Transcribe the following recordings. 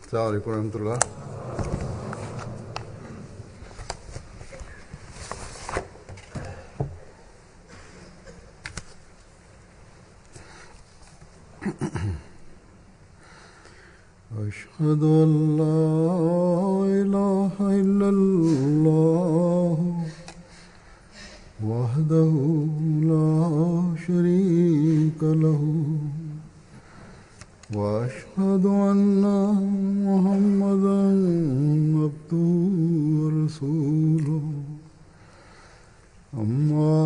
السلام عليكم ورحمة الله. أشهد أن لا إله إلا الله وحده لا شريك له وأشهد أن محمدًا عبده ورسوله أما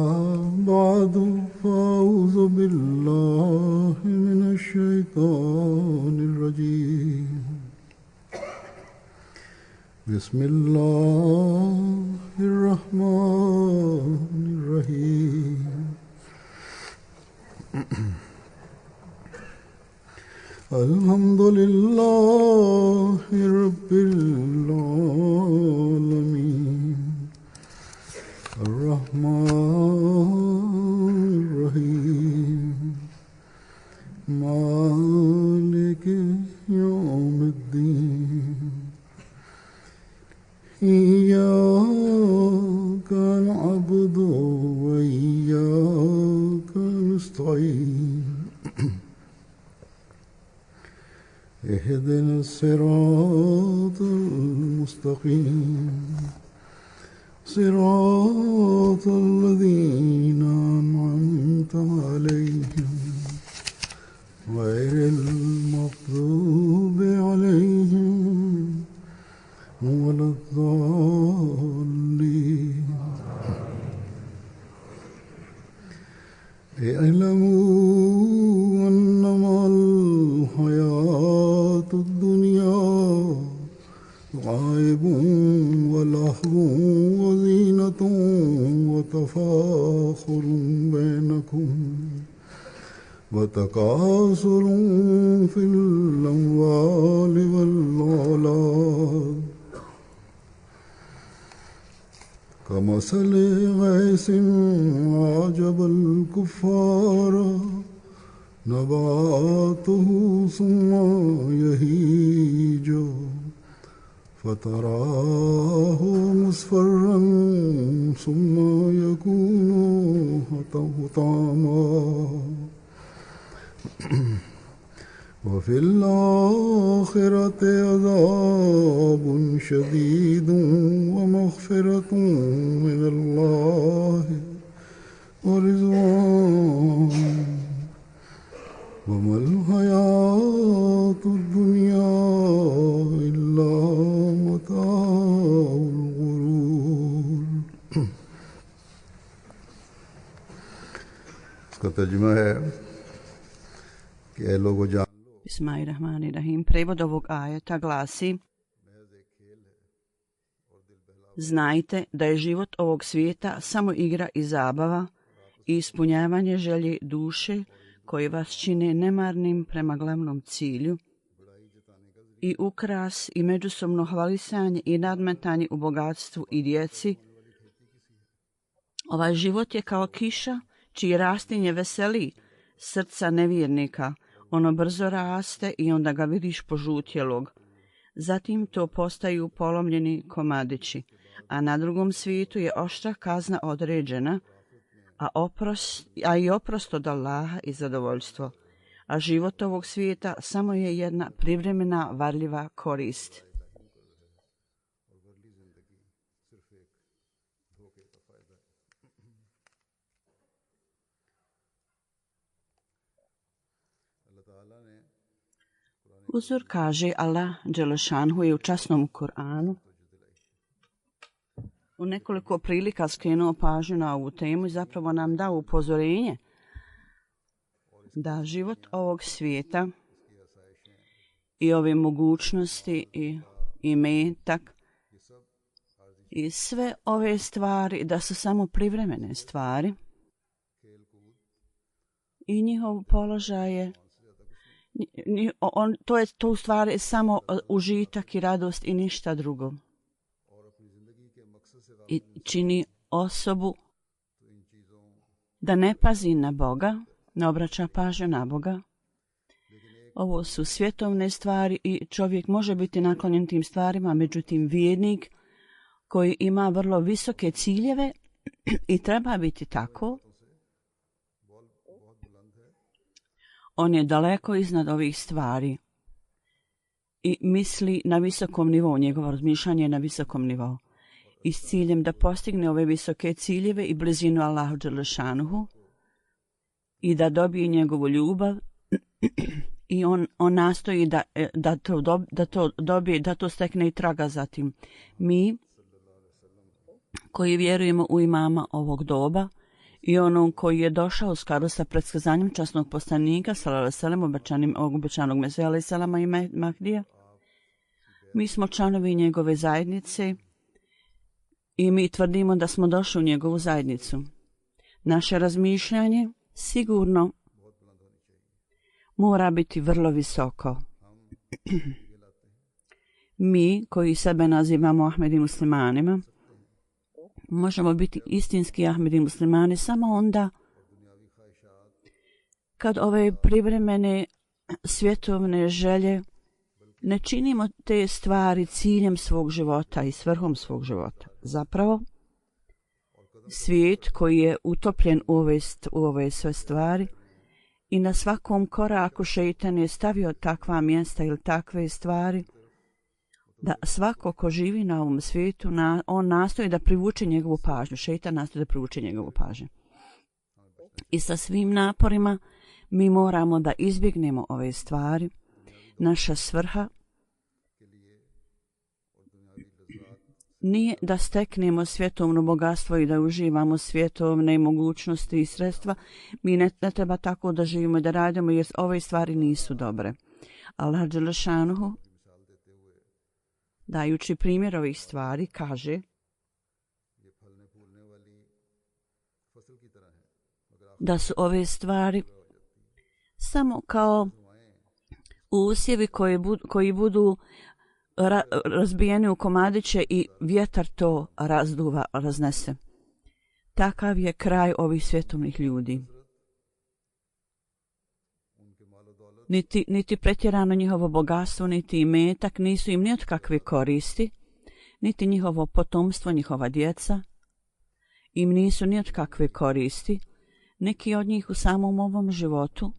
بعد فأعوذ بالله من الشيطان الرجيم بسم الله الرحمن الرحيم الحمد لله رب العالمين الرحمن الرحيم مالك يوم الدين إياك نعبد وإياك نستعين اهدنا الصراط المستقيم صراط الذين أنعمت عليهم غير المغضوب عليهم ولا الضالين اعلموا أنما الحياة الدنيا لعب ولهو وزينة وتفاخر بينكم وتكاثر في الأموال والأولاد كمثل غيث أعجب الكفار نباته ثم يهيج فتراه مصفرا ثم يكون حطاما وفي الآخرة عذاب شديد ومغفرة من الله ورضوان وما الحياة الدنيا إلا متاع الغرور. इसका तर्जुमा है कि ऐ लोगों जान Bismillahirrahmanirrahim. Prevod ovog ajeta glasi: Znajte da je život ovog svijeta samo igra i zabava i ispunjavanje želje duše koji vas čine nemarnim prema glavnom cilju i ukras i međusobno hvalisanje i nadmetanje u bogatstvu i djeci. Ovaj život je kao kiša čiji rastinje veseli srca nevjernika. Ono brzo raste i onda ga vidiš požutjelog. Zatim to postaju polomljeni komadići, a na drugom svijetu je oštra kazna određena, a i oprost od Allaha i zadovoljstvo. A život ovog svijeta samo je jedna privremena varljiva korist. Uzor kaže Allah Đelešanhu je u časnom Kur'anu u nekoliko prilika skrenuo pažnju na ovu temu i zapravo nam dao upozorenje da život ovog svijeta i ove mogućnosti i metak i sve ove stvari da su samo privremene stvari i njihov položaj je to u stvari samo užitak i radost i ništa drugo. I čini osobu da ne pazi na Boga, ne obraća pažnju na Boga, Ovo su svjetovne stvari i čovjek može biti naklonjen tim stvarima, međutim vjernik koji ima vrlo visoke ciljeve i treba biti tako, on je daleko iznad ovih stvari i misli na visokom nivou, njegovo razmišljanje je na visokom nivou. I s ciljem da postigne ove visoke ciljeve i blizinu Allahu dželešanuhu i da dobije njegovu ljubav i on nastoji da to dobije, da to stekne i traga zatim. Mi koji vjerujemo u imama ovog doba i onom koji je došao u skladu sa predskazanjem časnog poslanika sallallahu alejhi obećanog Mesija alejhi selama i Mahdija, mi smo članovi njegove zajednice i mi tvrdimo da smo došli u njegovu zajednicu. Naše razmišljanje sigurno mora biti vrlo visoko. Mi koji sebe nazivamo Ahmedi muslimanima možemo biti istinski Ahmedi muslimani samo onda kad ove privremene svjetovne želje ne činimo te stvari ciljem svog života i svrhom svog života. Zapravo, svijet koji je utopljen u ove sve stvari i na svakom koraku šeitan je stavio takva mjesta ili takve stvari da svako ko živi na ovom svijetu, on nastoji da privuče njegovu pažnju. Šeitan nastoji da privuče njegovu pažnju. I sa svim naporima mi moramo da izbjegnemo ove stvari. Naša svrha nije da steknemo svjetovno bogatstvo i da uživamo svjetovne mogućnosti i sredstva. Mi ne treba tako da živimo i da radimo jer ove stvari nisu dobre. Allah dželešanuhu, dajući primjer ovih stvari, kaže da su ove stvari samo kao usjevi koji budu razbijeni u komadiće i vjetar to razduva, raznese. Takav je kraj ovih svjetovnih ljudi. Niti pretjerano njihovo bogatstvo, niti imetak nisu im ni od kakve koristi, niti njihovo potomstvo, njihova djeca im nisu ni od kakve koristi. Neki od njih u samom ovom životu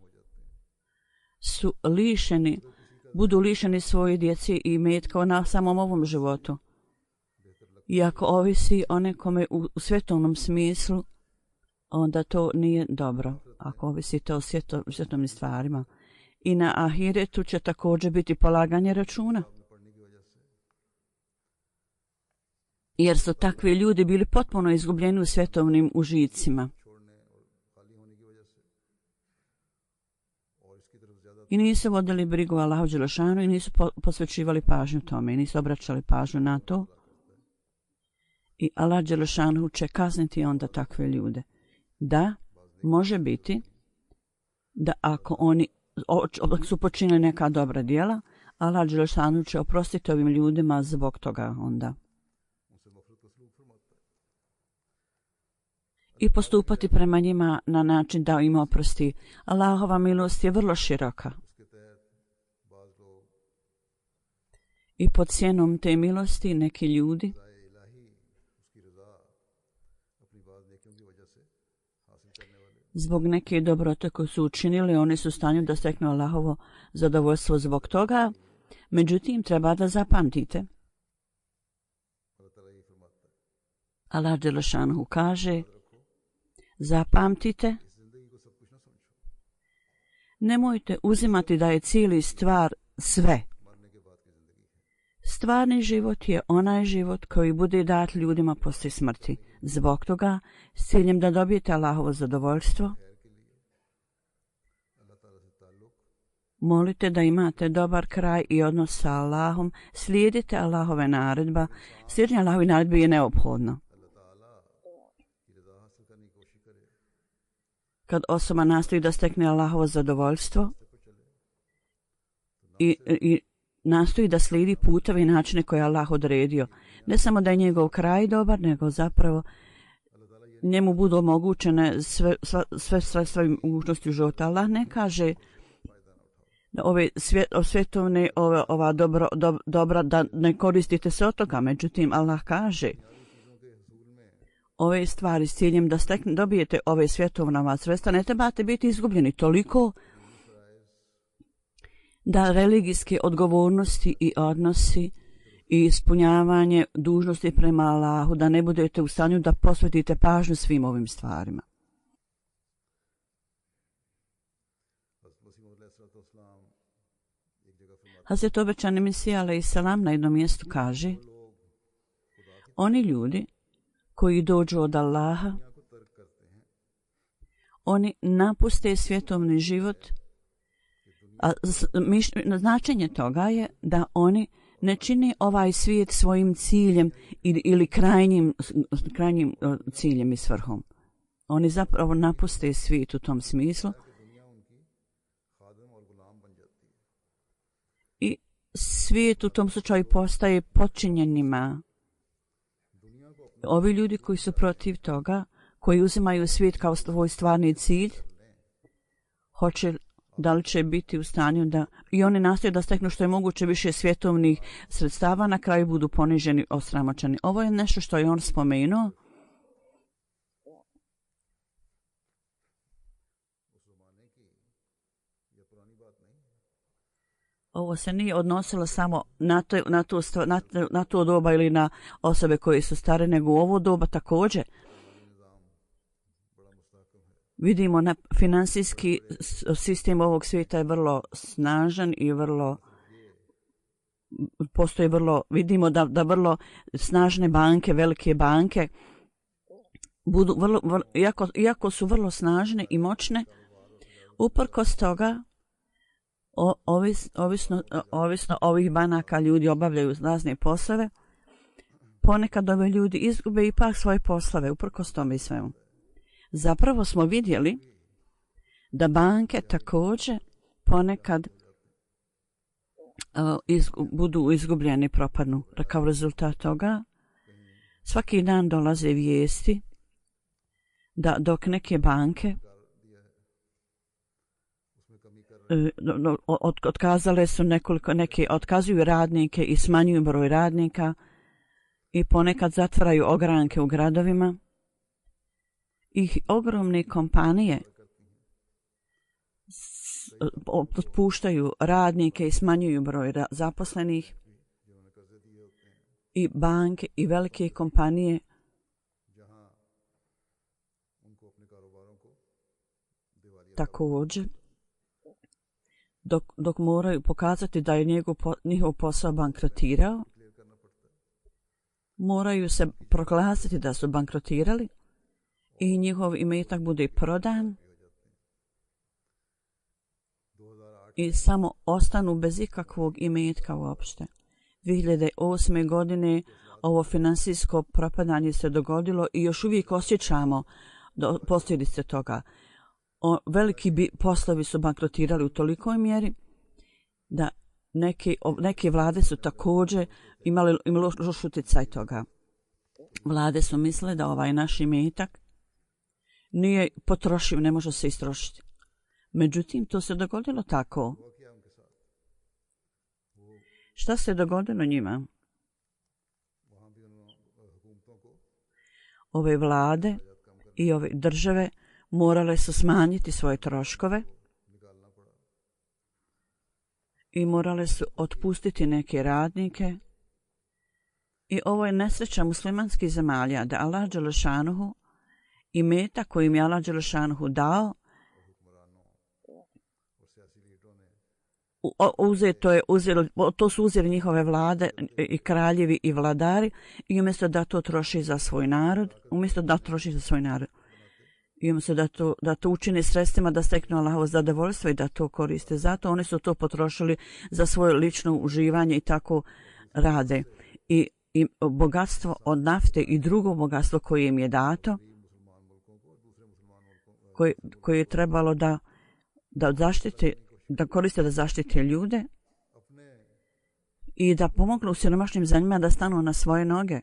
su budu lišeni svoje djece i imetka na samom ovom životu. Iako ovisi o nekome u svjetovnom smislu, onda to nije dobro. Ako ovisite o svjetovnim stvarima. I na ahiretu će također biti polaganje računa. Jer su takvi ljudi bili potpuno izgubljeni u svjetovnim užicima. I nisu vodili brigu Allahu dželešanu i nisu posvećivali pažnju tome i nisu obraćali pažnju na to. I Allah dželešanu će kazniti onda takve ljude. Da, može biti da ako oni su počinili neka dobra djela, Allah dželešanu će oprostiti ovim ljudima zbog toga onda. I postupati prema njima na način da im oprosti. Allahova milost je vrlo široka. I pod sjenom te milosti neki ljudi zbog neke dobrote koje su učinili, oni su u stanju da steknu Allahovo zadovoljstvo zbog toga. Međutim, treba da zapamtite. Allah dželešanuhu kaže, zapamtite, nemojte uzimati da je cijeli stvar sve. Stvarni život je onaj život koji bude dat ljudima poslije smrti. Zbog toga, s ciljem da dobijete Allahovo zadovoljstvo, molite da imate dobar kraj i odnos sa Allahom, slijedite Allahove naredba. Slijedjenje Allahove naredbe je neophodno. Kad osoba nastoji da stekne Allahovo zadovoljstvo i nastoji da slijedi puteve i načine koje je Allah odredio, ne samo da je njegov kraj dobar, nego zapravo njemu budu omogućene sve mogućnosti u životu. Allah ne kaže ove svjetovne ova dobra da ne koristite se od toga. Međutim, Allah kaže ove stvari s ciljem da dobijete ove svjetovna sredstva, ne trebate biti izgubljeni toliko da religijske odgovornosti i odnosi i ispunjavanje dužnosti prema Allahu, da ne budete u stanju da posvetite pažnju svim ovim stvarima. Hazret obećani Mesija alejselam na jednom mjestu kaže: oni ljudi koji dođu od Allaha, oni napuste svjetovni život, a značenje toga je da oni ne čine ovaj svijet svojim ciljem ili krajnjim ciljem i svrhom. Oni zapravo napuste svijet u tom smislu i svijet u tom slučaju postaje podčinjenima. Ovi ljudi koji su protiv toga, koji uzimaju svijet kao svoj stvarni cilj, da li će biti u stanju da i oni nastoje da steknu što je moguće više svjetovnih sredstava, na kraju budu poniženi, osramoćeni. Ovo je nešto što je on spomenuo. Ovo se nije odnosilo samo na to doba ili na osobe koje su stare, nego u ovo doba također. Vidimo na finansijski sistem ovog svijeta je vrlo snažan i vidimo da vrlo snažne banke, velike banke budu iako su vrlo snažne i moćne, uprkos toga ovisno ovih banaka ljudi obavljaju razne poslove. Ponekad ove ljudi izgube ipak svoje poslove, uprkos tome i svemu. Zapravo smo vidjeli da banke također ponekad budu izgubljeni, propadnu. Kao rezultat toga svaki dan dolaze vijesti da dok neke banke otkazale su neke otkazuju radnike i smanjuju broj radnika i ponekad zatvaraju ogranke u gradovima. I ogromne kompanije otpuštaju radnike i smanjuju broj zaposlenih. I banke i velike kompanije također dok moraju pokazati da je njihov posao bankrotirao, moraju se proglasiti da su bankrotirali i njihov imetak bude prodan i samo ostanu bez ikakvog imetka uopšte. 2008. godine ovo finansijsko propadanje se dogodilo i još uvijek osjećamo posljedice toga. Veliki poslovi su bankrotirali u tolikoj mjeri da neke vlade su također imali loš utjecaj toga. Vlade su mislile da ovaj naš imetak nije potrošiv, ne može se istrošiti. Međutim, to se dogodilo tako. Šta se dogodilo njima? Ove vlade i ove države morale su smanjiti svoje troškove i morale su otpustiti neke radnike. I ovo je nesreća muslimanskih zemalja da Allah dželešanuhu imetak koji im je Allah dželešanuhu dao to su uzeli njihove vlade i kraljevi i vladari i umjesto da to troši za svoj narod, i umjesto da to učine sredstvima da steknu Allahovo zadovoljstvo i da to koriste zato, oni su to potrošili za svoje lično uživanje i tako rade. I bogatstvo od nafte i drugo bogatstvo koje im je dato, koje je trebalo da koriste da zaštite ljude i da pomognu u siromašnim zemljama da stanu na svoje noge.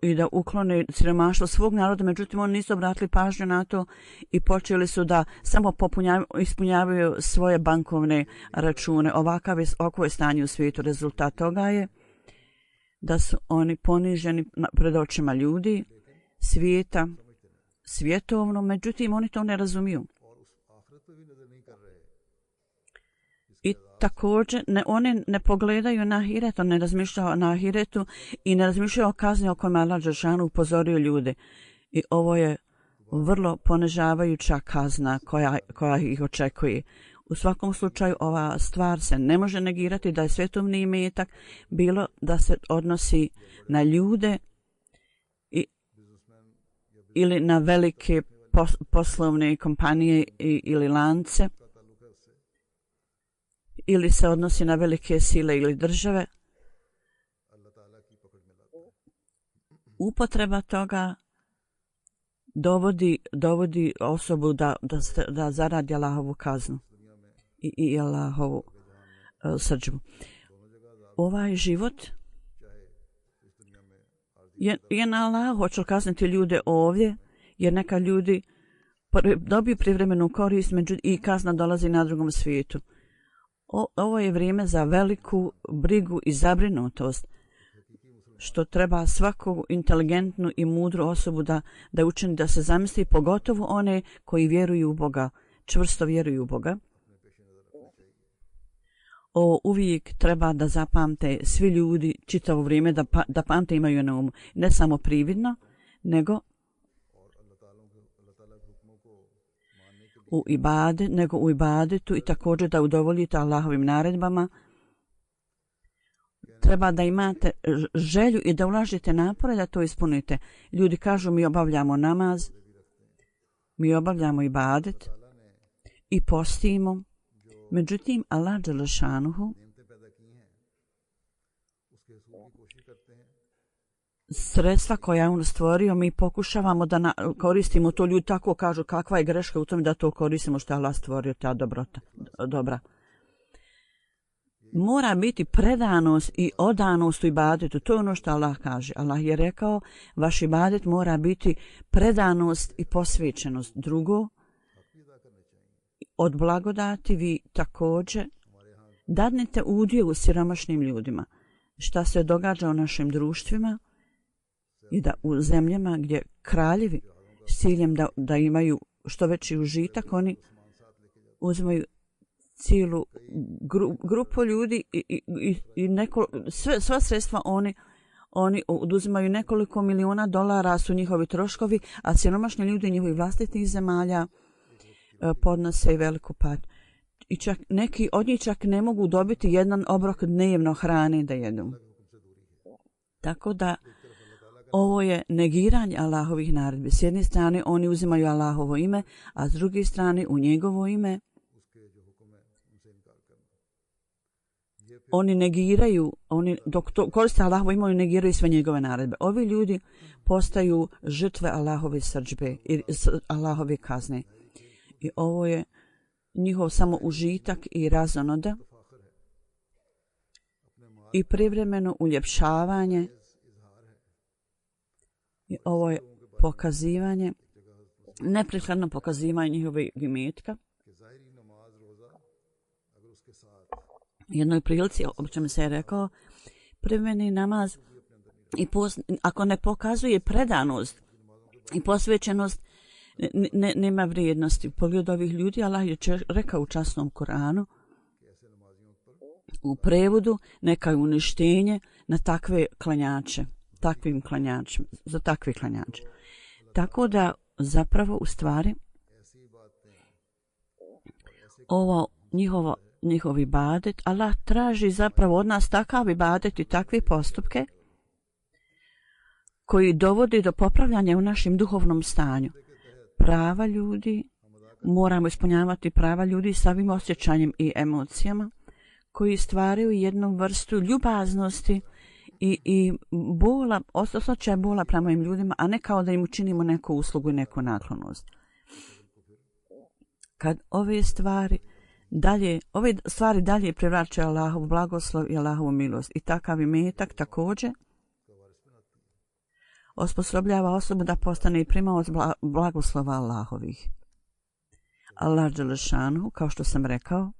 i da uklone siromaštvo svog naroda, međutim oni nisu obratili pažnju na to i počeli su da samo ispunjavaju svoje bankovne račune. Ovako je stanje u svijetu. Rezultat toga je da su oni poniženi pred očima ljudi, svijeta, svjetovno, međutim oni to ne razumiju. I također oni ne pogledaju na ahiret, on ne razmišljaju na ahiretu i ne razmišljaju o kazni o kojima Allah dželešanu upozorio ljude. I ovo je vrlo ponižavajuća kazna koja ih očekuje. U svakom slučaju ova stvar se ne može negirati da je svetovni imetak, bilo da se odnosi na ljude ili na velike poslovne kompanije ili lance, ili se odnosi na velike sile ili države. Upotreba toga dovodi osobu da zaradi Allahovu kaznu i Allahovu srdžbu. Ovaj život je na Allahu. Hoće li kazniti ljude ovdje, jer neka ljudi dobiju privremenu korist i kazna dolazi na drugom svijetu. Ovo je vrijeme za veliku brigu i zabrinutost, što treba svaku inteligentnu i mudru osobu da učini da se zamisli, pogotovo one koji vjeruju u Boga, čvrsto vjeruju u Boga. Uvijek treba da zapamte svi ljudi čitavo vrijeme, da pamte imaju na umu, ne samo prividno, nego u ibadetu i također da udovoljite Allahovim naredbama. Treba da imate želju i da ulažete napore da to ispunite. Ljudi kažu mi obavljamo namaz, mi obavljamo ibadet i postimo. Međutim, Allah dželešanuhu sredstva koja on stvorio, mi pokušavamo da koristimo to. Ljudi tako kažu kakva je greška u tome da to koristimo što je Allah stvorio, ta dobra. Mora biti predanost i odanost u ibadetu. To je ono što Allah kaže. Allah je rekao, vaš ibadet mora biti predanost i posvećenost. Drugo, od blagodati vi također dadnete udio u siromašnim ljudima. Šta se događa u našim društvima i da u zemljama gdje kraljevi s ciljem da imaju što veći užitak, oni uzimaju cijelu grupu ljudi i sva sredstva oni oduzimaju nekoliko miliona dolara su njihovi troškovi, a siromašni ljudi njihovih vlastitih zemalja podnose i veliku patnju. I čak neki od njih čak ne mogu dobiti jedan obrok dnevno hrane da jedu. Tako da ovo je negiranje Allahovih naredbi. S jedne strane oni uzimaju Allahovo ime, a s druge strane u njegovo ime oni negiraju, dok to koriste Allahovo ime, oni negiraju sve njegove naredbe. Ovi ljudi postaju žrtve Allahove srdžbe i Allahove kazne. I ovo je njihov samo užitak i razonoda i privremeno uljepšavanje. I ovo je pokazivanje, neprekladno pokazivanje njihovog imetka. Jednoj prilici, obično se je rekao, privremeni namaz i ako ne pokazuje predanost i posvećenost, nema vrijednosti. Pogled ovih ljudi, Allah je rekao u časnom Koranu, u prevodu, neka je uništenje na takve klanjače, za takve klanjače. Tako da zapravo u stvari ovo njihov ibadet, Allah traži zapravo od nas takav ibadet i takve postupke koji dovodi do popravljanja u našem duhovnom stanju. Prava ljudi, moramo ispunjavati prava ljudi s ovim osjećanjem i emocijama koji stvaraju jednu vrstu ljubaznosti i bola, osjećaj bola prema im ljudima, a ne kao da im učinimo neku uslugu i neku naklonost. Kad ove stvari dalje privraćaju Allahov blagoslov i Allahovu milost i takav imetak također osposobljava osobu da postane i primaoc blagoslova Allahovih. Allah dželešanu, kao što sam rekao,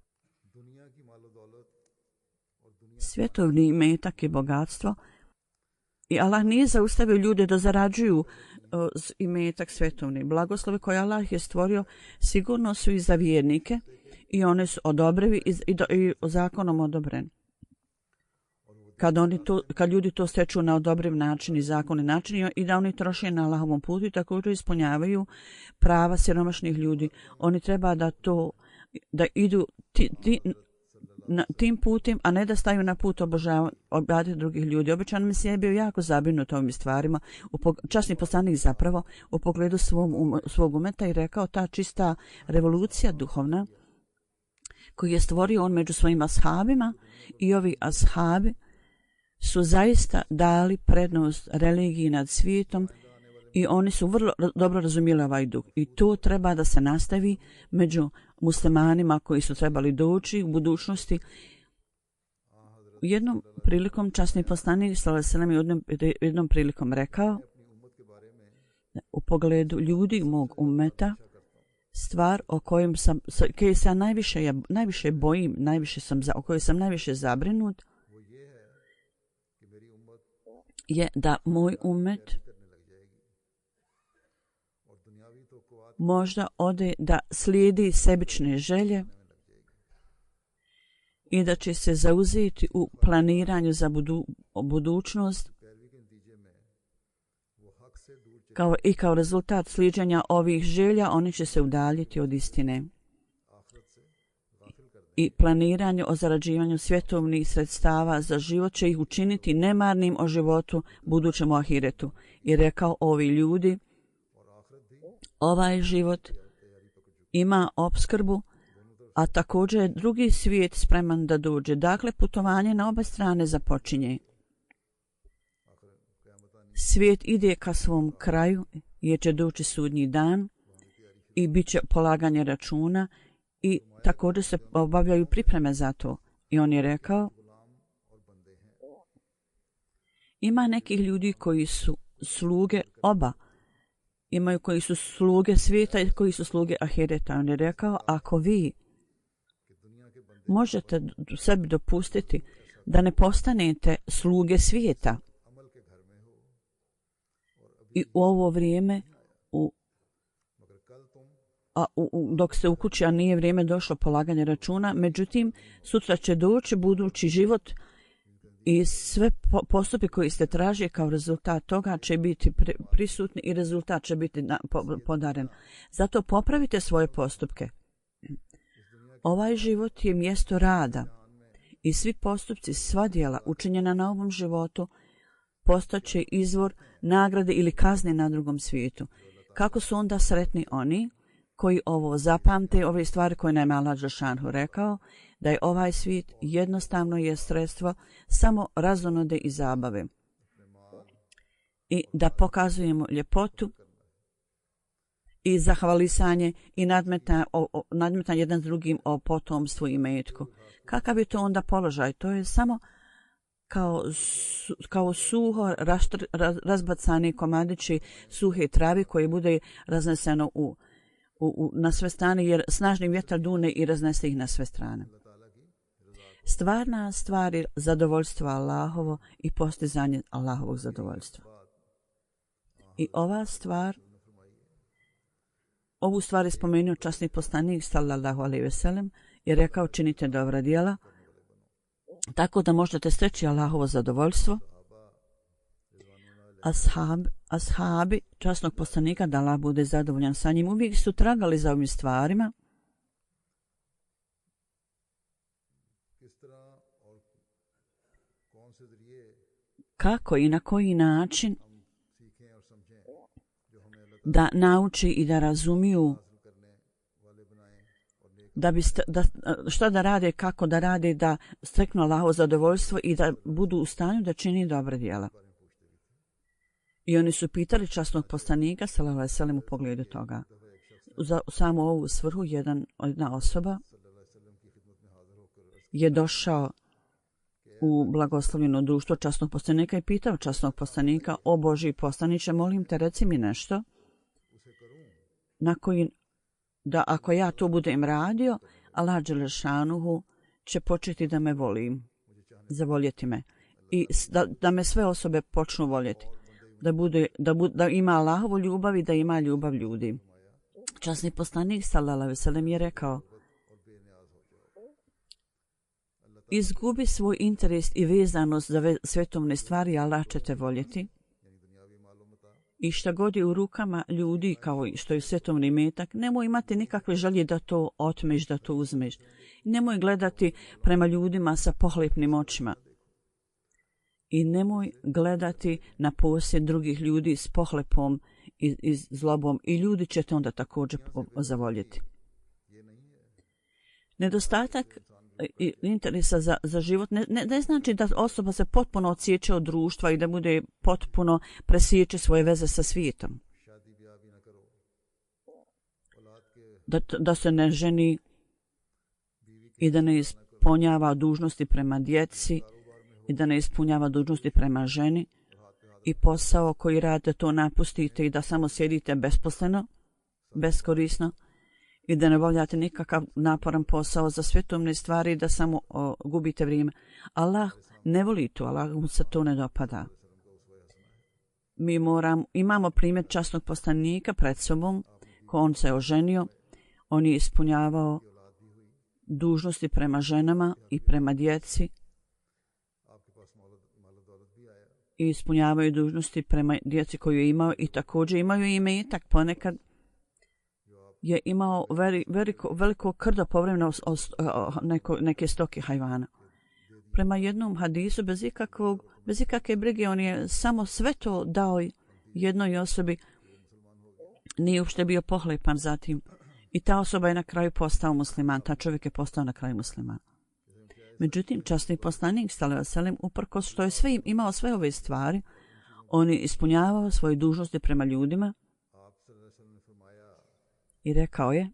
svjetovni imetak i bogatstvo, i Allah nije zaustavio ljude da zarađuju imetak svjetovni. Blagoslove koje Allah je stvorio sigurno su i za vjernike i one su odobrivi i zakonom odobreni. Kad ljudi to steču na odobriv način i zakoni način i da oni troše na Allahovom putu i također ispunjavaju prava siromašnih ljudi, oni treba da idu tim putem, a ne da staju na put obavljati drugih ljudi. Običan Mesija je bio jako zabrinut ovim stvarima, časni poslanik zapravo u pogledu svog umeta i rekao ta čista revolucija duhovna koju je stvorio on među svojim ashabima, i ovi ashabi su zaista dali prednost religiji nad svijetom i oni su vrlo dobro razumjeli ovaj duh. I to treba da se nastavi među muslimanima koji su trebali doći u budućnosti. Jednom prilikom časni poslanik sallallahu alejhi ve sellem jednom prilikom rekao u pogledu ljudi mog ummeta, stvar o kojoj se najviše bojim, o kojoj sam najviše zabrinut, je da moj ummet možda ode da slijedi sebične želje i da će se zauzeti u planiranju za budućnost kao rezultat sliđenja ovih želja oni će se udaljiti od istine i planiranju o zarađivanju svjetovnih sredstava za život će ih učiniti nemarnim o životu budućem u ahiretu. I rekao, ovi ljudi, ovaj život ima opskrbu, a također je drugi svijet spreman da dođe. Dakle, putovanje na oba strane započinje. Svijet ide ka svom kraju, jer će doći sudnji dan i bit će polaganje računa i također se obavljaju pripreme za to. I on je rekao, ima nekih ljudi koji su sluge oba. Imaju koji su sluge svijeta i koji su sluge ahireta. On je rekao, ako vi možete sebi dopustiti da ne postanete sluge svijeta i u ovo vrijeme dok ste u kući, a nije vrijeme došlo polaganje računa, međutim sutra će doći budući život i sve postupke koji ste tražili kao rezultat toga će biti prisutni i rezultat će biti podaren. Zato popravite svoje postupke. Ovaj život je mjesto rada i svi postupci, sva djela učinjena na ovom životu postaće izvor nagrade ili kazne na drugom svijetu. Kako su onda sretni oni koji ovo zapamte, ove stvari koje nam je Allah dželešanu rekao, da je ovaj svijet jednostavno je sredstvo samo razonode i zabave. I da pokazujemo ljepotu i zahvalisanje i nadmetanje jedan s drugim o potomstvu i imetku. Kakav je to onda položaj? To je samo kao suho razbacani komadići suhe travi koje bude razneseno na sve strane, jer snažni vjetar dune i raznese ih na sve strane. Stvarna stvar je zadovoljstvo Allahovo i postizanje Allahovog zadovoljstva. I ovu stvar je spomenuo časni poslanik sallallahu alejhi ve sellem i rekao, činite dobra djela tako da možete steći Allahovo zadovoljstvo. Ashabi časnog poslanika, da Allah bude zadovoljan sa njim, uvijek su tragali za ovim stvarima kako i na koji način da nauči i da razumiju šta da rade, kako da rade, da steknu Allahovo zadovoljstvo i da budu u stanju da čini dobra djela. I oni su pitali časnog poslanika sallallahu alejhi ve sellem u pogledu toga. Za samo ovu svrhu jedna osoba je došao u blagoslovljeno društvo časnog poslanika i pitao časnog poslanika: o Božji poslaniče, molim te, reci mi nešto na koji, da ako ja to budem radio, Allah dželešanuhu će početi da me voli, zavoljeti me i da me sve osobe počnu voljeti, da ima Allahovu ljubav i da ima ljubav ljudi. Časni poslanik sallallahu alejhi ve sellem je rekao: izgubi svoj interes i vezanost za svetovne stvari, Allah će te voljeti. I šta god je u rukama ljudi, kao što je svetovni imetak, nemoj imati nikakve želje da to otmeš, da to uzmeš. Nemoj gledati prema ljudima sa pohlepnim očima. I nemoj gledati na posjed drugih ljudi s pohlepom i zlobom, i ljudi će te onda također zavoljeti. Nedostatak interesa za život ne znači da osoba se potpuno odsjeće od društva i da bude potpuno presjeće svoje veze sa svijetom. Da se ne ženi i da ne ispunjava dužnosti prema djeci i da ne ispunjava dužnosti prema ženi i posao koji radite to napustite i da samo sjedite besposleno, beskorisno i da ne obavljate nikakav naporan posao za svetovne stvari i da samo gubite vrijeme. Allah ne voli to, Allah mu se to ne dopada. Mi imamo primjer časnog poslanika pred sobom, ko on se oženio, on je ispunjavao dužnosti prema ženama i prema djeci i ispunjavaju dužnosti prema djeci koju je imao i također imaju imetak. Ponekad je imao veliko krdo povremeno neke stoke hajvana. Prema jednom hadisu, bez ikakve brige, on je samo sve to dao jednoj osobi, nije uopšte bio pohlepan zatim. I ta osoba je na kraju postao musliman, ta čovjek je postao na kraju musliman. Međutim, časni poslanik sallallahu alejhi ve sellem, uprkos što je imao sve ove stvari, on je ispunjavao svoje dužnosti prema ljudima i rekao je: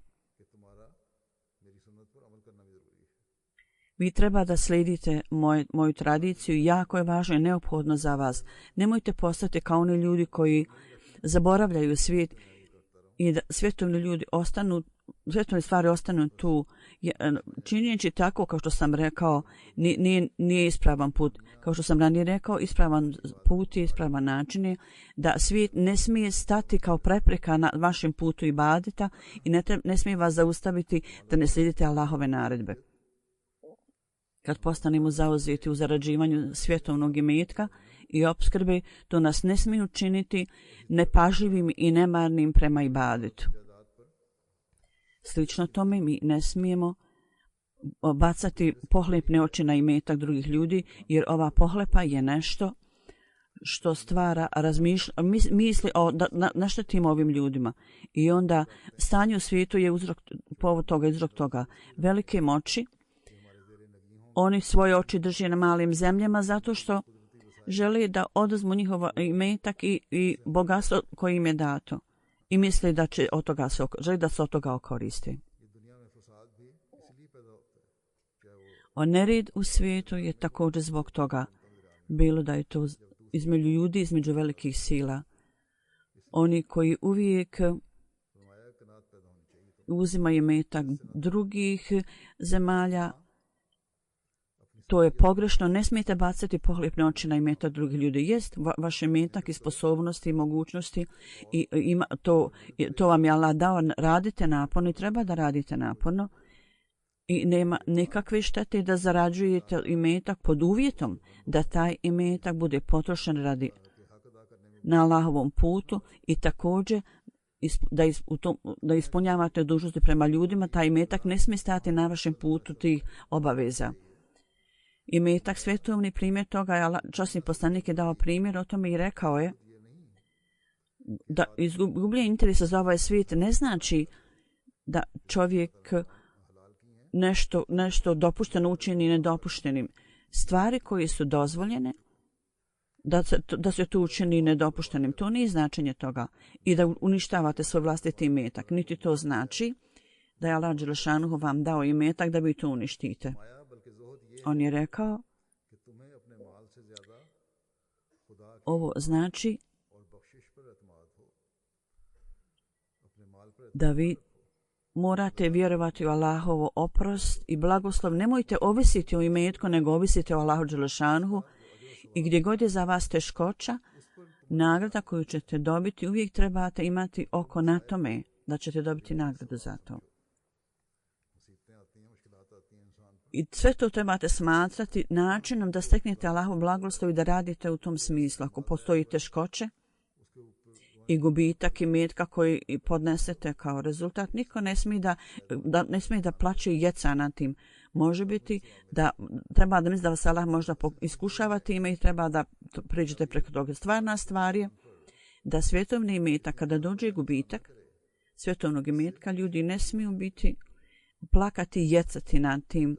vi treba da slijedite moju tradiciju, jako je važno i neophodno za vas. Nemojte postati kao oni ljudi koji zaboravljaju svijet i da svjetovni ljudi svjetovne stvari ostanu tu. Činjeći tako, kao što sam rekao, nije ispravan put. Kao što sam ranije rekao, ispravan put je ispravan način da svijet ne smije stati kao prepreka na vašem putu ibadeta i ne smije vas zaustaviti da ne slijedite Allahove naredbe. Kad postanemo zauzeti u zarađivanju svjetovnog imetka i opskrbe, to nas ne smije učiniti nepažljivim i nemarnim prema ibadetu. Slično tome, mi ne smijemo bacati pohlepne oči na imetak drugih ljudi, jer ova pohlepa je nešto što stvara misli na što tim ovim ljudima. I onda stanje u svijetu je povod toga. Velike moći, oni svoje oči drže na malim zemljama zato što žele da oduzmu njihov imetak i bogatstvo koje im je dato. I misle da će želi da se od toga okoristi. Nered u svijetu je također zbog toga, bilo da je to između ljudi, između velikih sila. Oni koji uvijek uzimaju imetak drugih zemalja, to je pogrešno. Ne smijete bacati pohlepne oči na imetak drugih ljudi. Jest vaš imetak i sposobnosti i mogućnosti i to vam je Allah dao. Radite naporno i treba da radite naporno i nema nikakve štete da zarađujete imetak pod uvjetom da taj imetak bude potrošen na Allahovom putu i također da ispunjavate dužnosti prema ljudima. Taj imetak ne smije stati na vašem putu tih obaveza. Imetak svetovni primjer toga je, časni poslanik je dao primjer o tome i rekao je da izgubljenje interesa za ovaj svijet ne znači da čovjek nešto dopušteno učini nedopuštenim. Stvari koje su dozvoljene, da se to učini nedopuštenim, to nije značenje toga. I da uništavate svoj vlastiti imetak. Niti to znači da je Allah dželešanuhu vam dao imetak da vi to uništite. On je rekao Ovo znači da vi morate vjerovati u Allahovo oprost i blagoslov. Nemojte ovisiti o imetku, nego ovisite o Allahu dželešanuhu i gdje god je za vas teškoća, nagrada koju ćete dobiti, uvijek trebate imati oko na tome da ćete dobiti nagradu za to. I sve to trebate smatrati načinom da steknete Allahu blagoslov i da radite u tom smislu. Ako postoji teškoće i gubitak imetka koji podnesete kao rezultat, niko ne smije da plaće i jeca na tim. Može biti da treba da misli da vas Allah možda iskušava time i treba da priđete preko toga. Stvarna stvar je da svjetovni imetak, kada dođe gubitak svjetovnog imetka, ljudi ne smiju biti plakati i jecati nad tim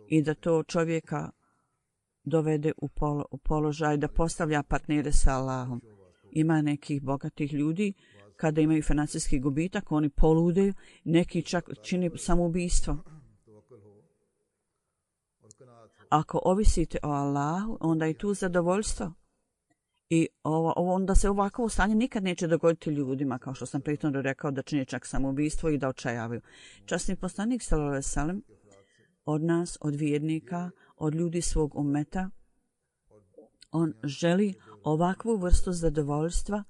i da to čovjeka dovede u položaj da postavlja partnere sa Allahom. Ima nekih bogatih ljudi, kada imaju financijski gubitak, oni poludeju, neki čak čini samoubistvo. Ako ovisite o Allahu, onda je tu zadovoljstvo. I onda se ovako stanje nikad neće dogoditi ljudima, kao što sam prethodno rekao, da čini čak samoubistvo i da očajavaju. Časni poslanik sallallahu alejhi ve sellem od nas, od vjernika, od ljudi svog ummeta, on želi ovakvu vrstu zadovoljstva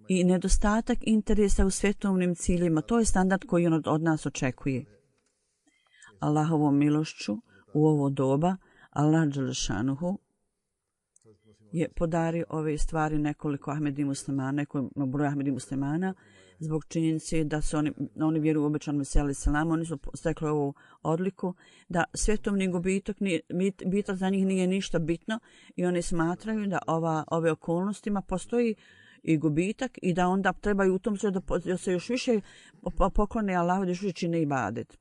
i nedostatak interesa u svjetovnim ciljima. To je standard koji on od nas očekuje. Allahovom milošću u ovo doba Allah dželešanuhu je podario ove stvari nekoliko Ahmedi muslimana, nekoliko broja Ahmedi muslimana, zbog činjenice da su oni vjeruju u obećanom Mesiju alejhi selam, oni su stekli ovu odliku da svjetovni gubitak za njih nije ništa bitno i oni smatraju da ove okolnostima postoji i gubitak i da onda trebaju u tom sredu da se još više poklone Allahu, da još više čine ibadet.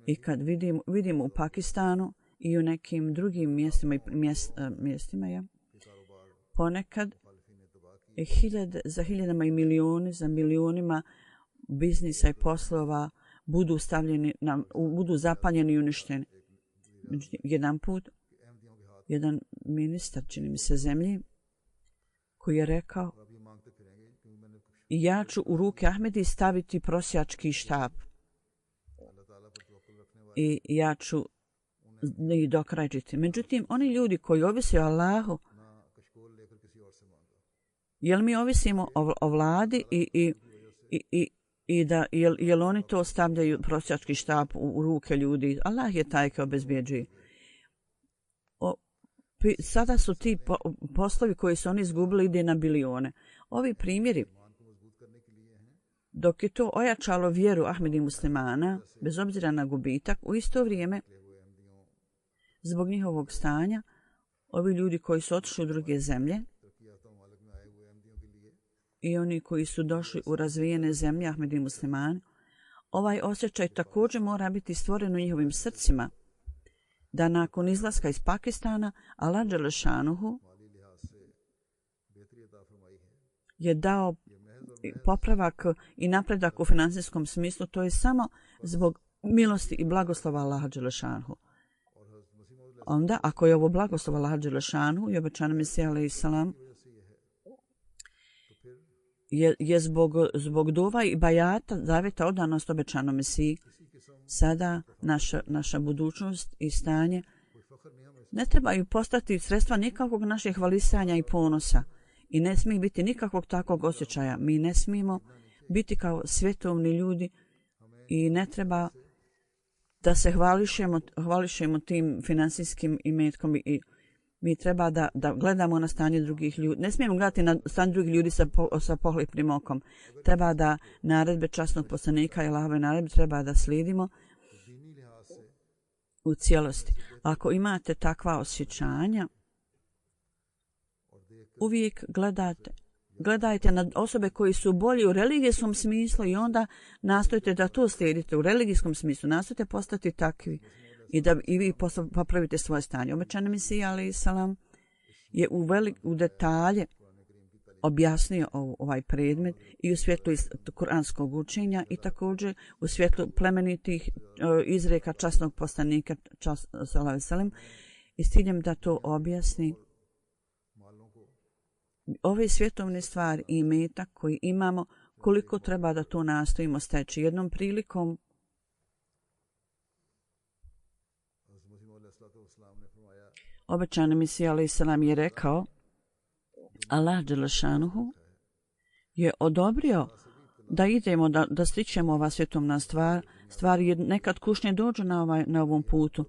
I kad vidimo u Pakistanu i u nekim drugim mjestima ponekad za hiljadama i za milionima biznisa i poslova budu zapaljeni i uništeni. Jedan put, jedan ministar, čini mi se, zemlji, koji je rekao: ja ću u ruke Ahmedi staviti prosjački štap i ja ću ih dokrajčiti. Međutim, oni ljudi koji ovise o Allahu, jel mi ovisimo o vladi i da jel oni to stavljaju prosjački štap u ruke ljudi? Allah je taj koji obezbjeđuje. Sada su ti poslovi koji su oni izgubili ide na bilione. Ovi primjeri, dok je to ojačalo vjeru Ahmedi muslimana, bez obzira na gubitak, u isto vrijeme, zbog njihovog stanja, ovi ljudi koji su otišli u druge zemlje i oni koji su došli u razvijene zemlje Ahmedi muslimani, ovaj osjećaj također mora biti stvoren u njihovim srcima, da nakon izlaska iz Pakistana Allah dželešanuhu je dao popravak i napredak u financijskom smislu. To je samo zbog milosti i blagoslova Allaha dželešanuhu. Onda, ako je ovo blagoslov Allaha dželešanuhu i obećanom Mesija alejhi selam je zbog dova i bajata, zaveta, odanost obećanom Mesiji, sada naša budućnost i stanje ne trebaju postati sredstva nikakvog našeg hvalisanja i ponosa i ne smije biti nikakvog takvog osjećaja. Mi ne smijemo biti kao svjetovni ljudi i ne treba da se hvališemo tim financijskim imetkom i mi treba da gledamo na stanje drugih ljudi. Ne smijemo gledati na stanje drugih ljudi sa pohlepnim okom. Treba da naredbe časnog poslanika i Allahove naredbe treba da slijedimo u cijelosti. Ako imate takva osjećanja, uvijek gledajte na osobe koji su bolji u religijskom smislu i onda nastojite da to slijedite u religijskom smislu. Nastojite postati takvi i da i vi popravite svoje stanje. Obećani Mesija alejhi selam je u detalje objasnio ovaj predmet i u svjetlu kuranskog učenja i također u svjetlu plemenitih izreka časnog poslanika sallallahu alejhi ve sellem i s ciljem da to objasni ove svjetovne stvari i imetak koji imamo, koliko treba da to nastojimo steći. Jednom prilikom obećani Mesija alejhi selam je rekao, Allah dželešanuhu je odobrio da idemo, da stičemo ova svjetovna stvari nekad kušnje dođu na ovom putu.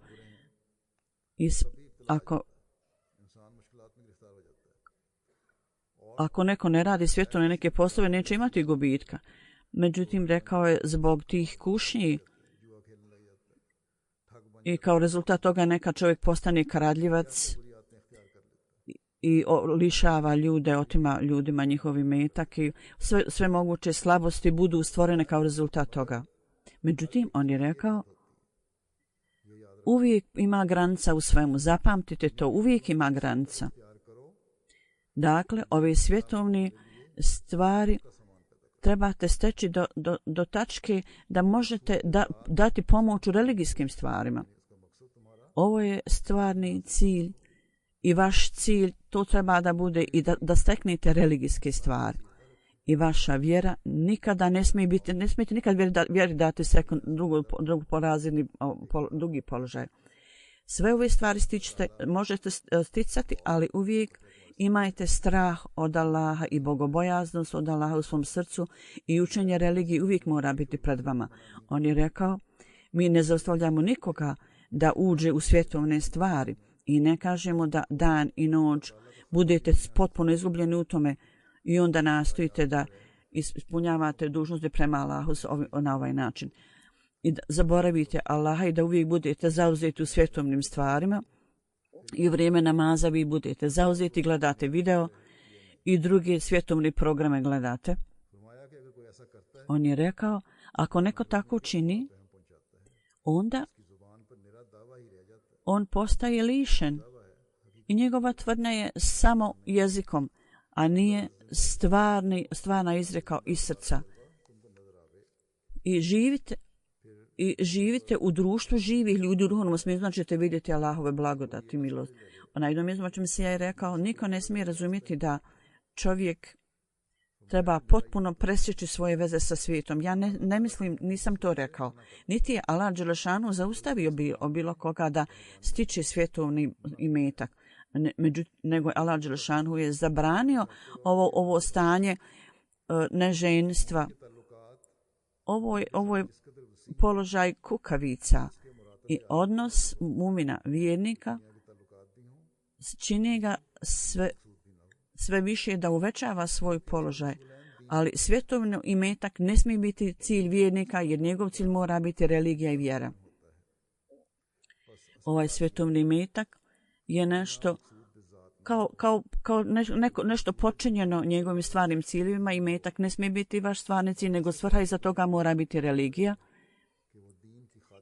Ako neko ne radi svjetovne neke poslove, neće imati gubitka. Međutim, rekao je, zbog tih kušnji i kao rezultat toga neka čovjek postane kradljivac i lišava ljude, otima ljudima njihov imetak i sve moguće slabosti budu stvorene kao rezultat toga. Međutim, on je rekao, uvijek ima granica u svemu. Zapamtite to, uvijek ima granica. Dakle, ove svjetovne stvari trebate steći do tačke da možete dati pomoć u religijskim stvarima. Ovo je stvarni cilj i vaš cilj, to treba da bude i da steknete religijske stvari. I vaša vjera nikada ne smijete nikad vjeri dati drugi položaj. Sve ove stvari možete sticati, ali uvijek imajte strah od Allaha i bogobojaznost od Allaha u svom srcu i učenje religije uvijek mora biti pred vama. On je rekao, mi ne zaustavljamo nikoga da uđe u svjetovne stvari i ne kažemo da dan i noć budete potpuno izgubljeni u tome i onda nastojite da ispunjavate dužnosti prema Allahu na ovaj način. I da zaboravite Allaha i da uvijek budete zauzeti u svjetovnim stvarima i u vrijeme namaza vi budete zauzeti, gledate video i druge svjetovne programe gledate. On je rekao, ako neko tako čini, onda on postaje lišen i njegova tvrdnja je samo jezikom, a nije stvarna izreka iz srca. I živite u društvu živih ljudi u duhovnom smislu, znači ćete vidjeti Allahove blagodati i milost. Na jednom mjestu Mesija je rekao, niko ne smije razumjeti da čovjek treba potpuno presjeći svoje veze sa svijetom. Ja ne mislim, nisam to rekao. Niti je Allah dželešanu zaustavio bilo koga da stiče svjetovni imetak. Nego Allah dželešanu je zabranio ovo stanje neženstva. Ovo je položaj kukavica i odnos mumina vjernika čini ga sve više da uvećava svoj položaj, ali svjetovni imetak ne smije biti cilj vjernika jer njegov cilj mora biti religija i vjera. Ovaj svjetovni imetak je nešto kao nešto počinjeno njegovim stvarnim ciljevima. Imetak ne smije biti vaš stvarni cilj, nego svrha iza toga mora biti religija.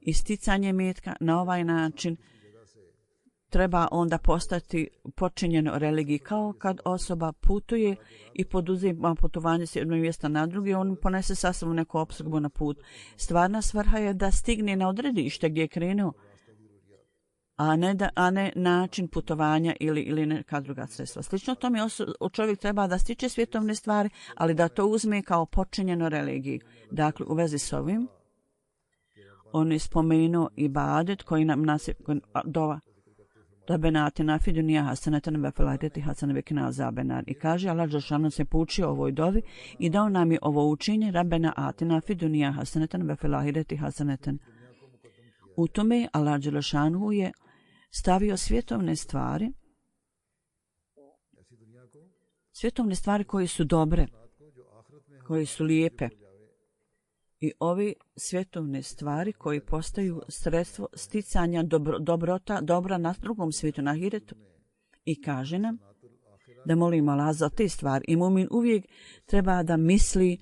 Isticanje imetka na ovaj način treba onda postati počinjeno religiji. Kao kad osoba putuje i poduzima putovanje s jednog mjesta na drugi, on ponese sa sobom neku opskrbu na put. Stvarna svrha je da stigne na odredište gdje je krenuo, a ne način putovanja ili neka druga sredstva. Slično tome čovjek treba da stiče svjetovne stvari, ali da to uzme kao počinjeno religiji. Dakle, u vezi s ovim, on je spomenuo ibadet koji nam dova. Rabbena atina fid dunja hasanatan wa fil ahireti hasanatan wa qina azaban. I kaže Allah dželešanu se poučio ovoj dovi i dao nam je ovo učenje Rabbena atina fid dunja hasanatan wa fil ahireti hasanatan. U tome Allah dželešanu je stavio svjetovne stvari koje su dobre, koje su lijepe. I ove svjetovne stvari koje postaju sredstvo sticanja dobra na drugom svijetu, na ahiretu. I kaže nam da molimo Allah za te stvari. I mumin uvijek treba da misli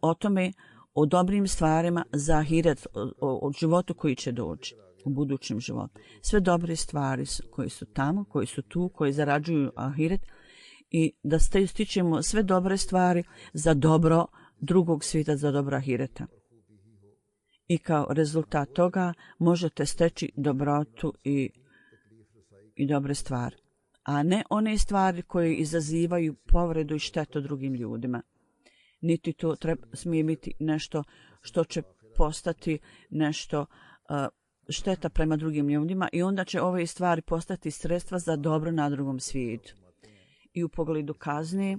o tome, o dobrim stvarima za ahiret, o životu koji će doći u budućem životu. Sve dobre stvari koje su tamo, koji su tu, koji zarađuju ahiret i da stičemo sve dobre stvari za dobro drugog svijeta, za dobro ahireta. I kao rezultat toga možete steći dobrotu i dobre stvari. a ne one stvari koje izazivaju povredu i štetu drugim ljudima. Niti to smije biti nešto što će postati nešto šteta prema drugim ljudima i onda će ove stvari postati sredstva za dobro na drugom svijetu. I u pogledu kazne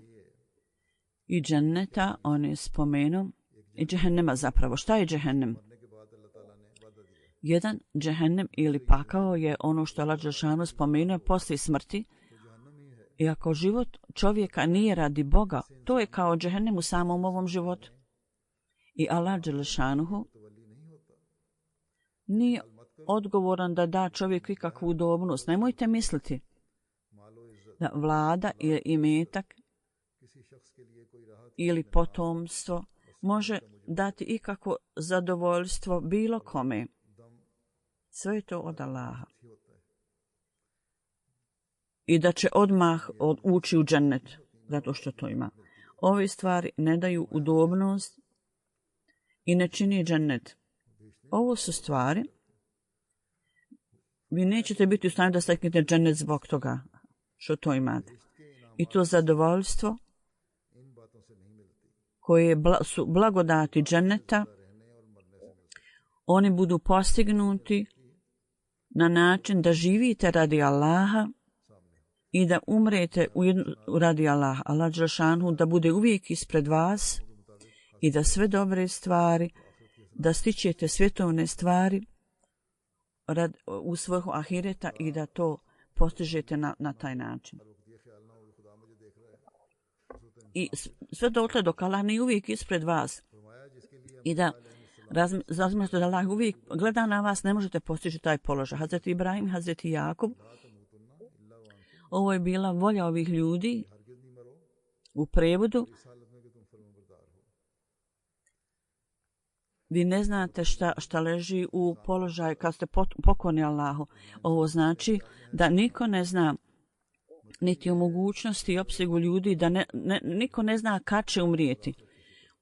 i dženneta on je spomenuo i džehennema zapravo. Šta je džehennem? Jedan džehennem ili pakao je ono što Allah dželešanu spomenuo poslije smrti. I ako život čovjeka nije radi Boga, to je kao džehennem u samom ovom životu. I Allah dželešanu nije odgovoran da da čovjeku ikakvu udobnost. Nemojte misliti da vlada ili imetak ili potomstvo može dati ikakvo zadovoljstvo bilo kome. Sve je to od Allaha. I da će odmah ući u džennet, zato što to ima. Ove stvari ne daju udobnost i ne čini džennet. Ovo su stvari, vi nećete biti u stanju da steknete džennet zbog toga što to imate. I to zadovoljstvo koje su blagodati dženneta, oni budu postignuti na način da živite radi Allaha i da umrete radi Allaha. Allah dželešanu da bude uvijek ispred vas i da sve dobre stvari, da stičete svjetovne stvari u svrhu ahireta i da to postižete na taj način. I sve dotle dok Allah nije uvijek ispred vas i da razmišljate da Allah uvijek gleda na vas, ne možete postići taj položaj. Hazreti Ibrahim i Hazreti Jakub, ovo je bila volja ovih ljudi u prevodu. Vi ne znate šta leži u položaju kad ste pokorni Allahu. Ovo znači da niko ne zna niti o mogućnosti i opsegu ljudi, da niko ne zna kad će umrijeti.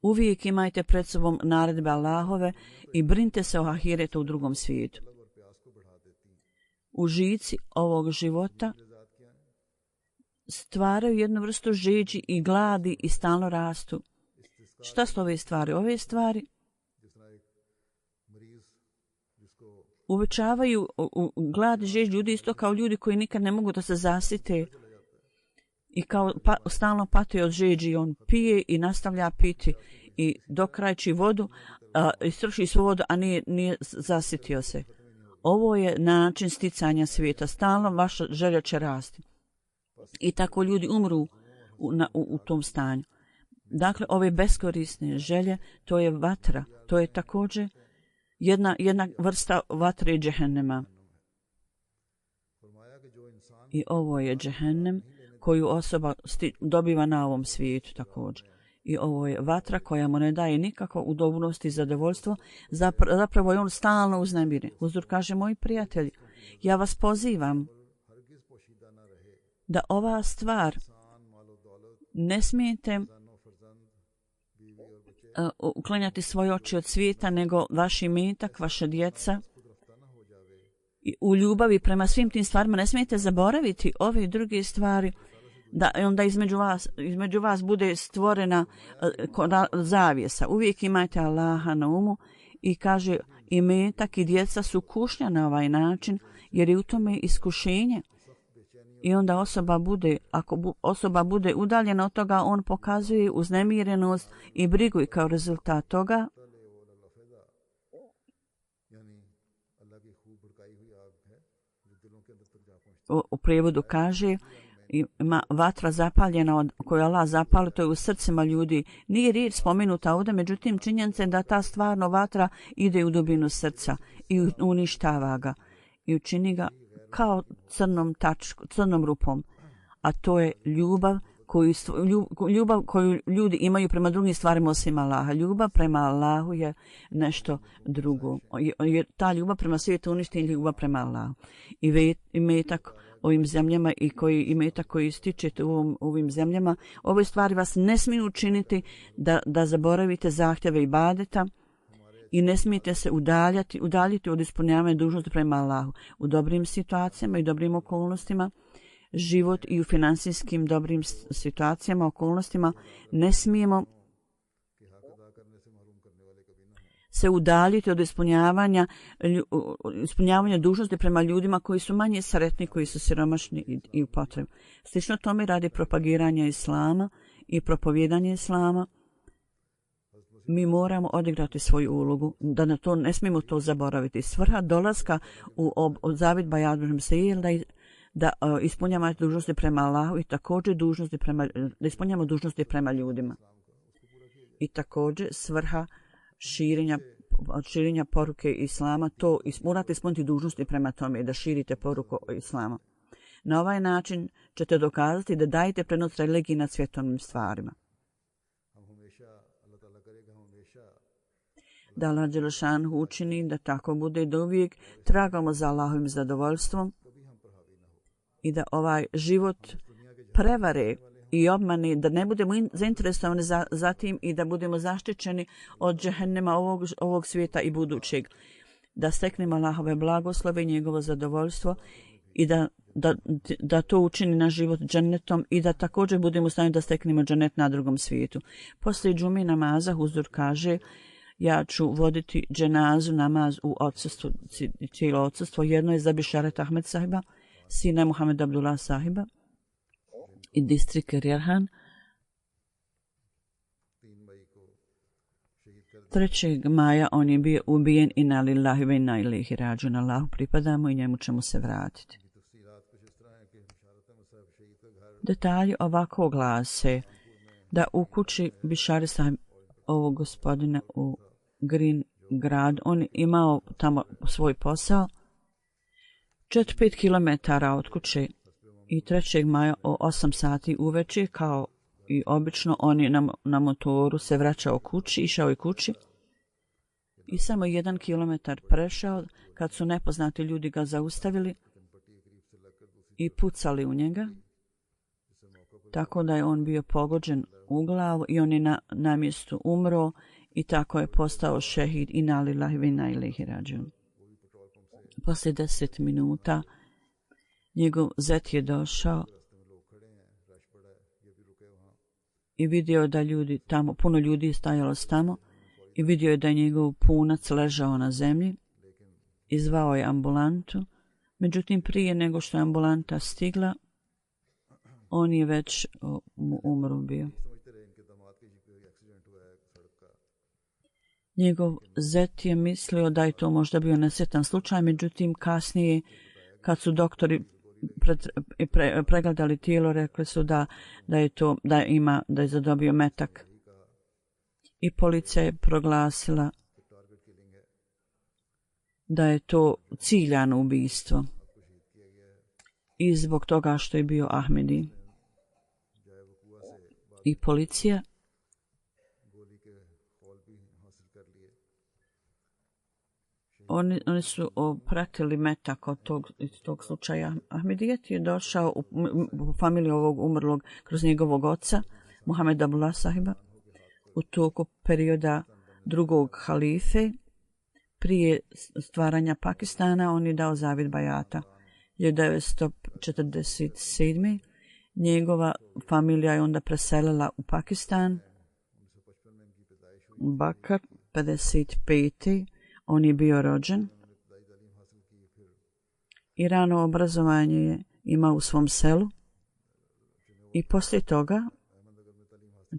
Uvijek imajte pred sobom naredbe Allahove i brinite se o ahiretu u drugom svijetu. Užici ovog života stvaraju jednu vrstu žeđi i gladi i stalno rastu. Šta su ove stvari? Ove stvari uvećavaju glad i žeđ ljudi isto kao ljudi koji nikad ne mogu da se zasite i kao stalno pati od žeđi. On pije i nastavlja piti i dokrajči vodu, istroši svu vodu, a nije zasitio se. Ovo je način sticanja svijeta. Stalno vaša želja će rasti. I tako ljudi umru u tom stanju. Dakle, ove beskorisne želje, to je vatra. To je također jedna vrsta vatre i džehennema. I ovo je džehennem koju osoba dobiva na ovom svijetu također. I ovo je vatra koja mu ne daje nikakvo udobnost i zadovoljstvo. Zapravo je on stalno uznemiren. Huzur kaže, moji prijatelji, ja vas pozivam da ova stvar ne smijete uklanjati svoje oči od svijeta, nego vaš imetak, vaša djeca. I u ljubavi prema svim tim stvarima ne smijete zaboraviti ove druge stvari, da onda između vas bude stvorena zavjesa. Uvijek imajte Allaha na umu i kaže, imetak i djeca su kušnja na ovaj način, jer je u tome iskušenje. I onda ako osoba bude udaljena od toga, on pokazuje uznemirenost i brigu i kao rezultat toga u prijevodu kaže, ima vatra zapaljena koju Allah zapali, to je u srcima ljudi. Nije riječ spomenuta ovdje, međutim činjenica je da ta stvarno vatra ide u dubinu srca i uništava ga i učini ga kao crnom rupom. A to je ljubav koju ljudi imaju prema drugim stvarima osim Allaha. Ljubav prema Allahu je nešto drugo. Ta ljubav prema svijetu uništi ljubav prema Allahu. I imetak ovim zemljama i imetak koji stičete u ovim zemljama, ove stvari vas ne smiju učiniti da zaboravite zahtjeve ibadeta i ne smijete se udaljiti od ispunjavanja dužnosti prema Allahu. U dobrim situacijama i dobrim okolnostima život i u financijskim dobrim situacijama, okolnostima, ne smijemo se udaljiti od ispunjavanja dužnosti prema ljudima koji su manje sretni, koji su siromašni i u potrebi. Slično tome radi propagiranja islama i propovijedanje islama. Mi moramo odigrati svoju ulogu, da na to ne smijemo to zaboraviti. Svrha dolaska u Zavid Bajat je da ispunjamo dužnosti prema Allahu i također da ispunjamo dužnosti prema ljudima. I također svrha širenja poruke islama, to morate ispuniti dužnosti prema tome i da širite poruku islama. Na ovaj način ćete dokazati da dajete prednost religiji nad svjetovnim stvarima. Da Allah Đelešanhu učini da tako bude i da uvijek tragamo za Allahovim zadovoljstvom i da ovaj život prevare i obmane, da ne budemo zainteresovani za tim i da budemo zaštićeni od džehennema ovog svijeta i budućeg. Da steknemo Allahove blagoslove i njegovo zadovoljstvo i da to učini naš život džennetom i da također budemo u stanju da steknemo džennet na drugom svijetu. Poslije džume namaza Huzur kaže: ja ću voditi dženazu namaz u odsustvu, cijelo odsustvu. Jedno je za Bišaret Ahmed sahiba, sina Muhammed Abdullah sahiba i distrik Rjerhan. 3. maja on je bio ubijen i na lillahi ve inna ilaihi rađun. Allahu pripadamo i njemu ćemo se vratiti. Detalji ovako glase da u kući Bišari sahib ovog gospodina u Green grad, on imao tamo svoj posao 4-5 kilometara od kuće i 3. maja o 8 sati uveče, kao i obično, on je na motoru se vraćao kući, išao je kući i samo 1 kilometar prešao kad su nepoznati ljudi ga zaustavili i pucali u njega, tako da je on bio pogođen u glavu i on je na mjestu umro i tako je postao šehid i na lillahi ve inna ilaihi rađun. Poslije 10 minuta njegov zet je došao i vidio da ljudi tamo, puno ljudi je stajalo tamo i vidio je da je njegov punac ležao na zemlji i zvao je ambulantu. Međutim, prije nego što je ambulanta stigla, on je već umro bio. Njegov zet je mislio da je to možda bio nesretan slučaj, međutim kasnije kad su doktori pregledali tijelo, rekli su da je zadobio metak. I policija je proglasila da je to ciljano ubistvo i zbog toga što je bio Ahmedi. I policija Oni su pratili metak od tog slučaja. Ahmedijet je došao u familiju ovog umrlog kroz njegovog oca, Muhammed Abdullah sahiba, u toku perioda drugog halife. Prije stvaranja Pakistana on je dao Zavid Bajata. 1947. njegova familija je onda preselila u Pakistan. Bakar, 55. on je bio rođen i rano obrazovanje je imao u svom selu i poslije toga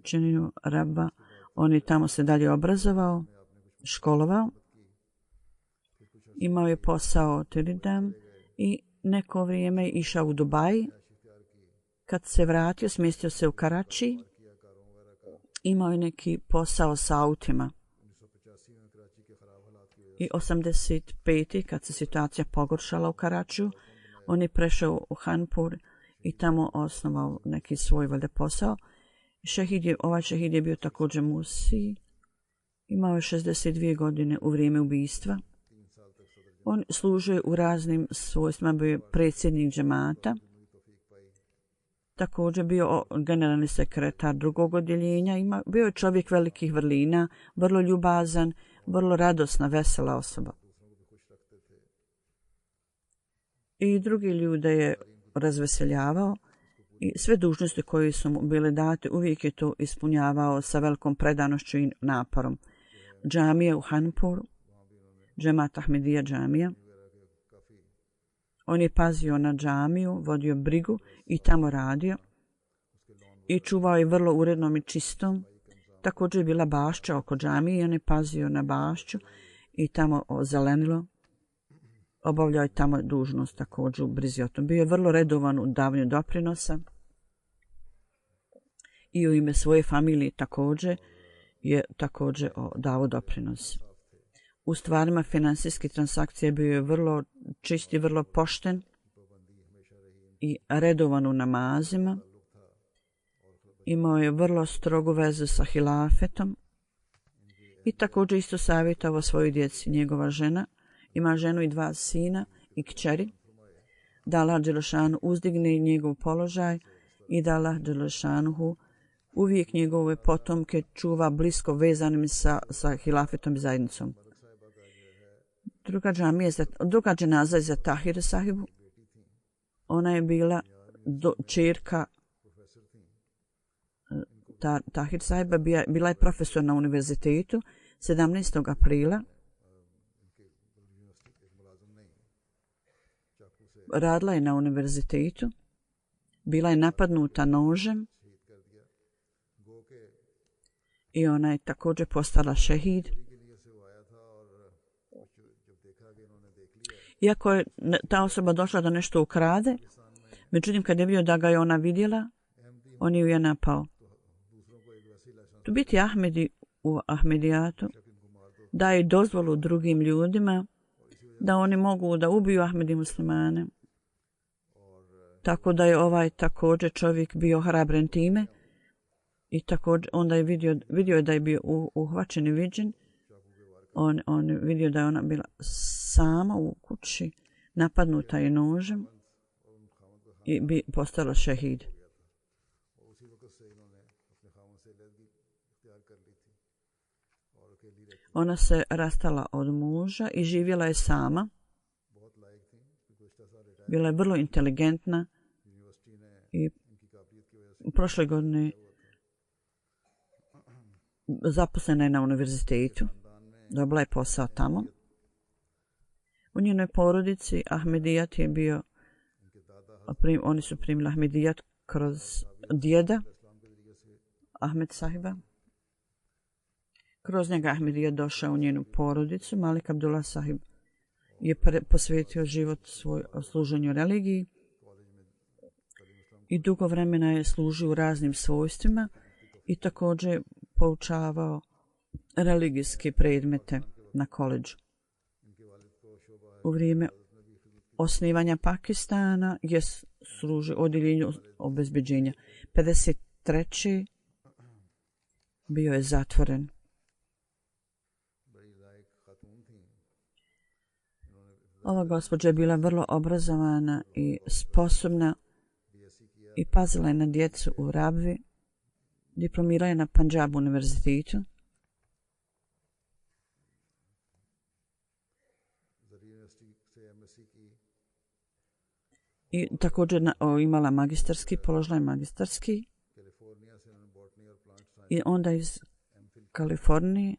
činjenju Rabba on je tamo se dalje obrazovao, školovao, imao je posao Tiridam i neko vrijeme je išao u Dubaj. Kad se vratio, smjestio se u Karači, imao je neki posao sa autima. I 85. kad se situacija pogoršala u Karačiju, on je prešao u Hanpur i tamo osnovao neki svoj valjda posao. Ovaj šehid je bio također Musi, imao je 62 godine u vrijeme ubistva. On služio u raznim svojstvima, bio je predsjednik džemata, također bio generalni sekretar drugog odjeljenja, bio je čovjek velikih vrlina, vrlo ljubazan, vrlo radosna, vesela osoba. I drugi ljude je razveseljavao i sve dužnosti koje su mu bile date uvijek je to ispunjavao sa velikom predanošću i naporom. Džamija u Hanpuru, Džemat Ahmedija džamija. On je pazio na džamiju, vodio brigu i tamo radio i čuvao je vrlo urednom i čistom. Također je bila bašća oko džamije i on je pazio na bašću i tamo ozelenilo. Obavljao je tamo dužnost također u brizi o tom. Bio je vrlo redovan u davanju doprinosa i u ime svoje familije također je također dao doprinos. U stvarima finansijskih transakcija bio je vrlo čist i vrlo pošten i redovan u namazima. Imao je vrlo strogu vezu sa hilafetom i također isto savjetovao svoju djeci. Njegova žena ima ženu i 2 sina i kćeri. Da Allah dželešanu uzdigne njegov položaj i da Allah dželešanu uvijek njegove potomke čuva blisko vezanim sa hilafetom i zajednicom. Druga dženaza je za Tahir sahibu. Ona je bila ćerka Tahir sahiba, bila je profesor na univerzitetu 17. aprila. Radila je na univerzitetu, bila je napadnuta nožem i ona je također postala šehid. Iako je ta osoba došla da nešto ukrade, međutim kad je vidio da ga je ona vidjela, on ju je napao. Tu biti Ahmedi u Ahmedijatu daje dozvolu drugim ljudima da oni mogu da ubiju Ahmedi muslimane. Tako da je ovaj također čovjek bio hrabren time i također onda je vidio je da je bio uhvaćen i viđen. On vidio da je ona bila sama u kući, napadnuta je nožem i bi postala šehid. Ona se rastala od muža i živjela je sama. Bila je vrlo inteligentna i u prošle godine zaposlena je na univerzitetu. Dobila je posao tamo. U njenoj porodici Ahmedijat je bio, oni su primili Ahmedijat kroz djeda Ahmed sahiba. Kroz njega Ahmedijat došao u njenu porodicu. Malik Abdullah sahib je posvetio život svoj služenju religiji i dugo vremena je služio u raznim svojstvima i također poučavao religijske predmete na koledžu. U vrijeme osnivanja Pakistana je služio odjeljenju obezbeđenja. 53. bio je zatvoren. Ova gospođa je bila vrlo obrazovana i sposobna i pazila je na djecu u Rabvi. Diplomirala je na Punjab univerzitetu. I također imala magistarski, položila je magistarski. I onda iz Kalifornije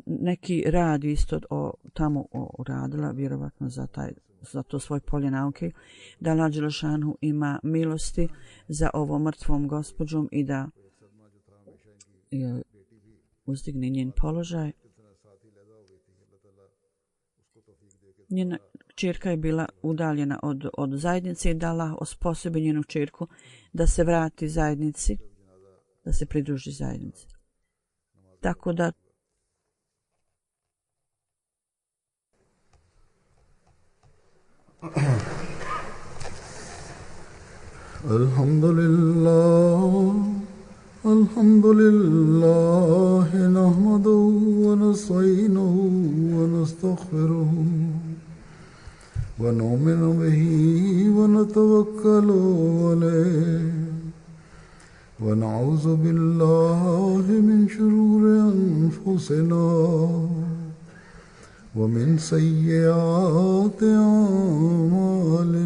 neki rad isto tamo radila, vjerovatno za to svoj polje nauke, da Allah dželešanu ima milosti za ovom mrtvom gospođom i da uzdigne njen položaj. Njena kćerka je bila udaljena od zajednice i da Allah osposobi njenu kćerku da se vrati zajednici, da se pridruži zajednici. Tako da Alhamdulillah nahmaduhu wa nasta'inuhu wa nastaghfiruhu wa nu'minu bihi wa natawakkalu alayhi wa na'udhu billahi min shururi anfusina wa min sayyiati a'malina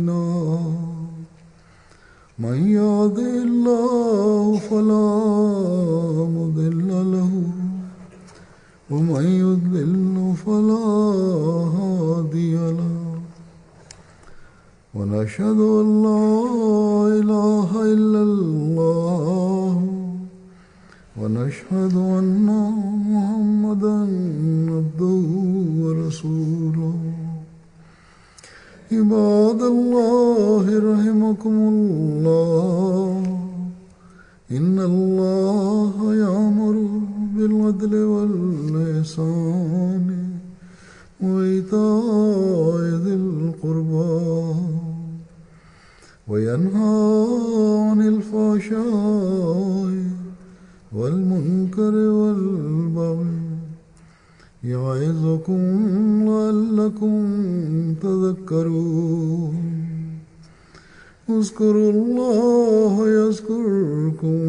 من يهده الله فلا مضل له ومن يضلل فلا هادي له ونشهد أن لا إله إلا الله ونشهد أن محمدا عبده ورسوله عباد الله رحمكم الله إن الله يأمر بالعدل والإحسان وإيتاء ذي القربى وينهى عن الفحشاء والمنكر والبغي يعظكم لعلكم تذكرون اذكروا الله يذكركم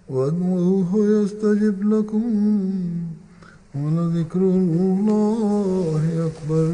وادعوه يستجب لكم ولذكر الله أكبر